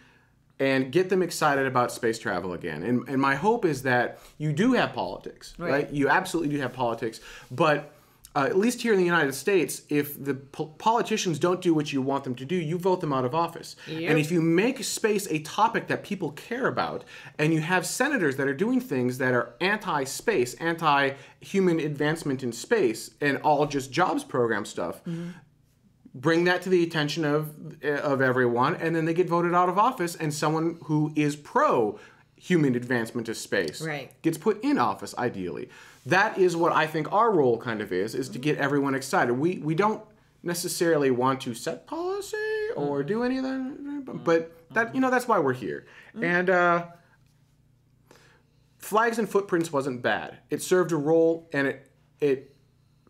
Speaker 1: and get them excited about space travel again. And my hope is that you do have politics, right? You absolutely do have politics, but at least here in the United States, if the politicians don't do what you want them to do, you vote them out of office.
Speaker 2: Yep.
Speaker 1: And if you make space a topic that people care about, and you have senators that are doing things that are anti-space, anti-human advancement in space, and all just jobs program stuff, bring that to the attention of everyone, and then they get voted out of office, and someone who is pro-human advancement to space gets put in office, ideally. That is what I think our role kind of is to get everyone excited. We don't necessarily want to set policy or do any of that, but that that's why we're here. And flags and footprints wasn't bad. It served a role, and it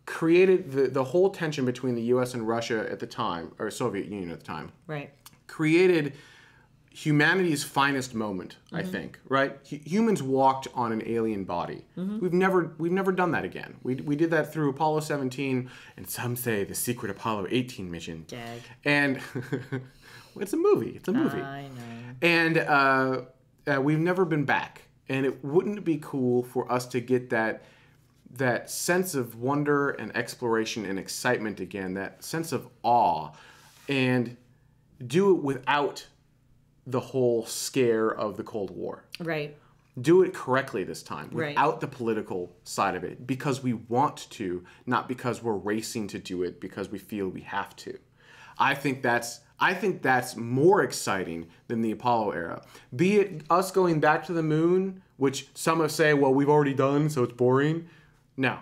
Speaker 1: created the whole tension between the U.S. and Russia at the time, or Soviet Union at the time.
Speaker 2: Right.
Speaker 1: Created humanity's finest moment, I think, right? Humans walked on an alien body. We've never done that again. We did that through Apollo 17, and some say the secret Apollo 18 mission.
Speaker 2: Dag.
Speaker 1: And it's a movie. It's a movie.
Speaker 2: I know.
Speaker 1: And we've never been back. And it wouldn't be cool for us to get that sense of wonder and exploration and excitement again, that sense of awe, and do it without the whole scare of the Cold War.
Speaker 2: Right.
Speaker 1: Do it correctly this time, without
Speaker 2: Right.
Speaker 1: the political side of it, because we want to, not because we're racing to do it because we feel we have to. I think that's more exciting than the Apollo era. Be it us going back to the moon, which some have say, well, we've already done, so it's boring. No.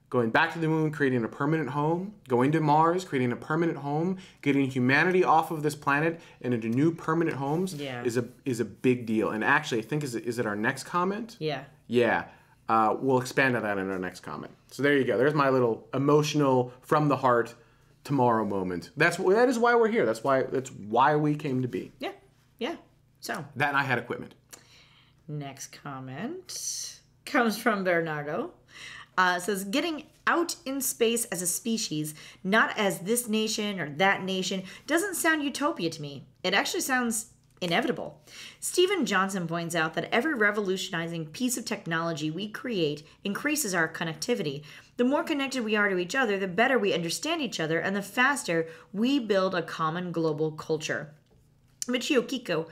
Speaker 1: Going back to the moon, creating a permanent home, going to Mars, creating a permanent home, getting humanity off of this planet and into new permanent homes is a big deal. And actually, I think is it our next comment?
Speaker 2: Yeah.
Speaker 1: Yeah. We'll expand on that in our next comment. So there you go. There's my little emotional, from the heart, tomorrow moment. That is why we're here. That's why we came to be.
Speaker 2: Yeah. Yeah. So.
Speaker 1: That and I had equipment.
Speaker 2: Next comment comes from Bernardo. It says, getting out in space as a species, not as this nation or that nation, doesn't sound utopia to me. It actually sounds inevitable. Stephen Johnson points out that every revolutionizing piece of technology we create increases our connectivity. The more connected we are to each other, the better we understand each other, and the faster we build a common global culture. Michio Kiko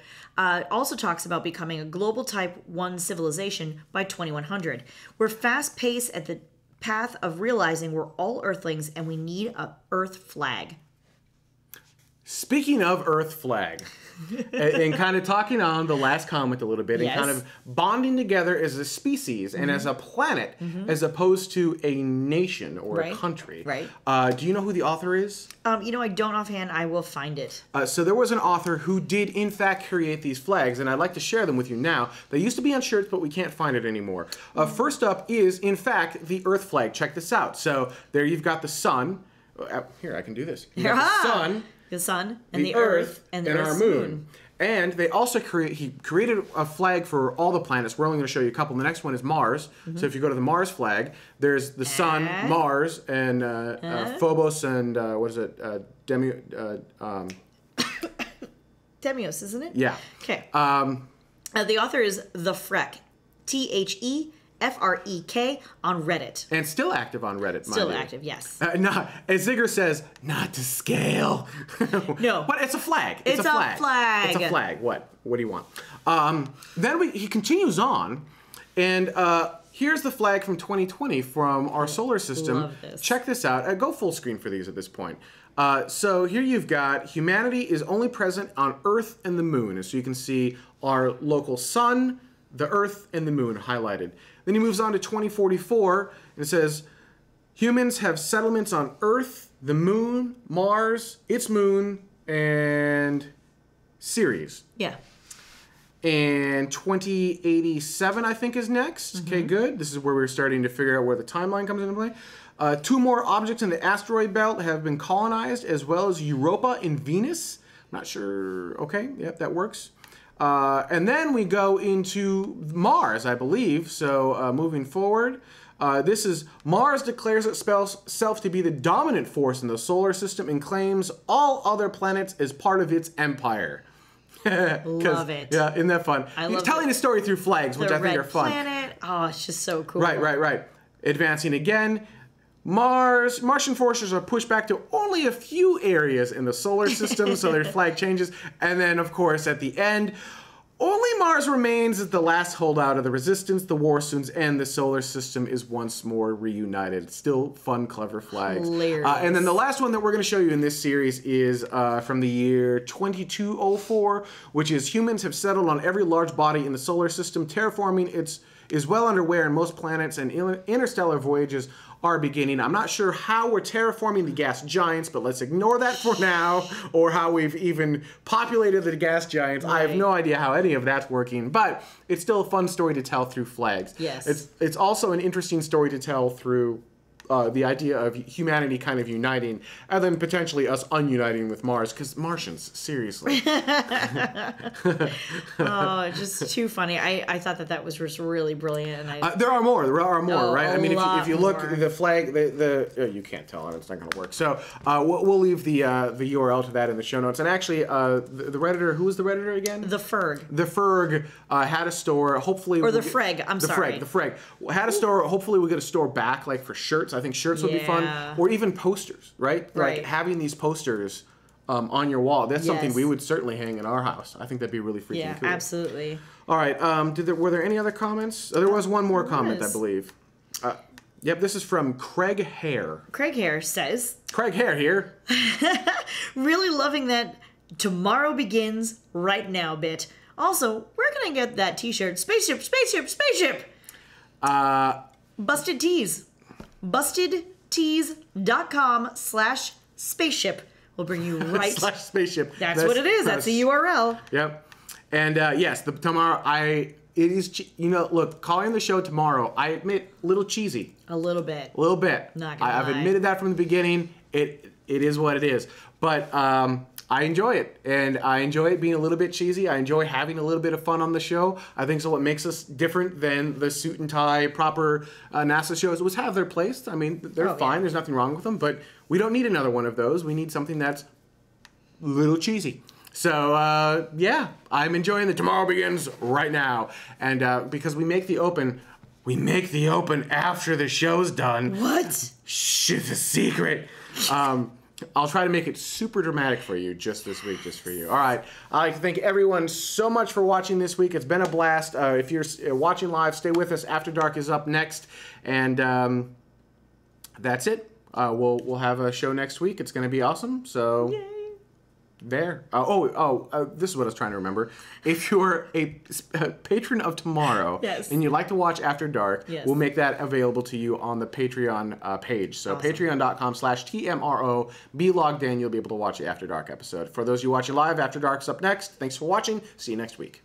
Speaker 2: also talks about becoming a global Type 1 civilization by 2100. We're fast-paced at the path of realizing we're all Earthlings and we need a Earth flag.
Speaker 1: Speaking of Earth flag, and kind of talking on the last comment a little bit, and kind of bonding together as a species and as a planet, as opposed to a nation or a country.
Speaker 2: Right.
Speaker 1: Do you know who the author is?
Speaker 2: I don't offhand. I will find it.
Speaker 1: So there was an author who did, in fact, create these flags, and I'd like to share them with you now. They used to be on shirts, but we can't find it anymore. First up is, in fact, the Earth flag. Check this out. So there you've got the sun. Here, I can do this. You've got the sun,
Speaker 2: and the Earth, and
Speaker 1: our moon. And they also he created a flag for all the planets. We're only going to show you a couple. The next one is Mars. So if you go to the Mars flag, there's the sun, Mars, and Phobos, and what is it?
Speaker 2: Demios, isn't it?
Speaker 1: Yeah.
Speaker 2: Okay. The author is The Freck. TheFrek on Reddit.
Speaker 1: And still active on Reddit,
Speaker 2: Still active, yes.
Speaker 1: As Zigger says, not to scale.
Speaker 2: No.
Speaker 1: But it's a flag.
Speaker 2: It's a flag.
Speaker 1: It's a flag. What do you want? Then he continues on, and here's the flag from 2020 from our solar system.
Speaker 2: Love this.
Speaker 1: Check this out. Go full screen for these at this point. So here you've got humanity is only present on Earth and the moon. And so you can see our local sun, the Earth, and the moon highlighted. Then he moves on to 2044 and says, humans have settlements on Earth, the moon, Mars, its moon, and Ceres.
Speaker 2: Yeah.
Speaker 1: And 2087, I think, is next. Okay, good. This is where we're starting to figure out where the timeline comes into play. 2 more objects in the asteroid belt have been colonized, as well as Europa and Venus. I'm not sure. Okay, yep, that works. And then we go into Mars, I believe. So moving forward, this is Mars declares itself to be the dominant force in the solar system and claims all other planets as part of its empire.
Speaker 2: Love it.
Speaker 1: Yeah, isn't that fun? He's telling a story through flags, which I think are fun.
Speaker 2: Planet. Oh, it's just so cool.
Speaker 1: Right. Advancing again. Martian forces are pushed back to only a few areas in the solar system, so their flag changes. And then, of course, at the end, only Mars remains as the last holdout of the resistance. The war soon ends. The solar system is once more reunited. Still fun, clever flags.
Speaker 2: Hilarious.
Speaker 1: And then the last one that we're going to show you in this series is from the year 2204, which is humans have settled on every large body in the solar system. Terraforming is well underway on most planets, and interstellar voyages are beginning. I'm not sure how we're terraforming the gas giants, but let's ignore that for now, or how we've even populated the gas giants.
Speaker 2: Right.
Speaker 1: I have no idea how any of that's working, but it's still a fun story to tell through flags.
Speaker 2: Yes.
Speaker 1: It's also an interesting story to tell through the idea of humanity kind of uniting, and then potentially us ununiting with Mars, because Martians, seriously.
Speaker 2: Oh, just too funny. I thought that was just really brilliant. And
Speaker 1: There are more,
Speaker 2: Oh,
Speaker 1: right? I mean, if you look,
Speaker 2: more.
Speaker 1: the flag, you can't tell, it's not going to work. So we'll leave the URL to that in the show notes. And actually, the Redditor, who was the Redditor again?
Speaker 2: The Ferg.
Speaker 1: The Ferg had a store, hopefully...
Speaker 2: Or the Freg, I'm sorry.
Speaker 1: The Freg. Had a store, hopefully we'll get a store back, like for shirts. I think shirts would be fun. Or even posters, right?
Speaker 2: Right.
Speaker 1: Like having these posters on your wall. That's something
Speaker 2: Yes.
Speaker 1: we would certainly hang in our house. I think that'd be really freaking cool.
Speaker 2: Yeah, absolutely.
Speaker 1: All right. Were there any other comments? There was one more comment, I
Speaker 2: was.
Speaker 1: believe. Yep, this is from Craig Hare.
Speaker 2: Craig Hare says,
Speaker 1: Craig Hare here.
Speaker 2: really loving that tomorrow begins right now bit. Also, where can I get that t-shirt? Spaceship, spaceship, spaceship! Busted Tees. BustedTees.com/spaceship will bring you right.
Speaker 1: Slash spaceship.
Speaker 2: That's what it is. That's the URL.
Speaker 1: Yep. And yes, tomorrow, it is, look, calling the show tomorrow, I admit, a little cheesy.
Speaker 2: A little bit.
Speaker 1: A little bit.
Speaker 2: Not gonna
Speaker 1: I've
Speaker 2: lie.
Speaker 1: admitted that from the beginning. It is what it is. But I enjoy it. And I enjoy it being a little bit cheesy. I enjoy having a little bit of fun on the show. I think so what makes us different than the suit and tie proper NASA shows, which have their place. I mean, they're fine.
Speaker 2: Yeah.
Speaker 1: There's nothing wrong with them. But we don't need another one of those. We need something that's a little cheesy. So, yeah, I'm enjoying the tomorrow begins right now. And because we make the open after the show's done.
Speaker 2: What?
Speaker 1: Shh, it's a secret. I'll try to make it super dramatic for you just this week, just for you. All right. I'd like to thank everyone so much for watching this week. It's been a blast. If you're watching live, stay with us. After Dark is up next. And that's it. We'll have a show next week. It's going to be awesome. So...
Speaker 2: Yay.
Speaker 1: There. This is what I was trying to remember. If you're a patron of tomorrow
Speaker 2: Yes.
Speaker 1: and you'd like to watch After Dark,
Speaker 2: Yes.
Speaker 1: we'll make that available to you on the Patreon page. So
Speaker 2: Awesome.
Speaker 1: patreon.com/TMRO. Be logged in. You'll be able to watch the After Dark episode. For those of you watching live, After Dark's up next. Thanks for watching. See you next week.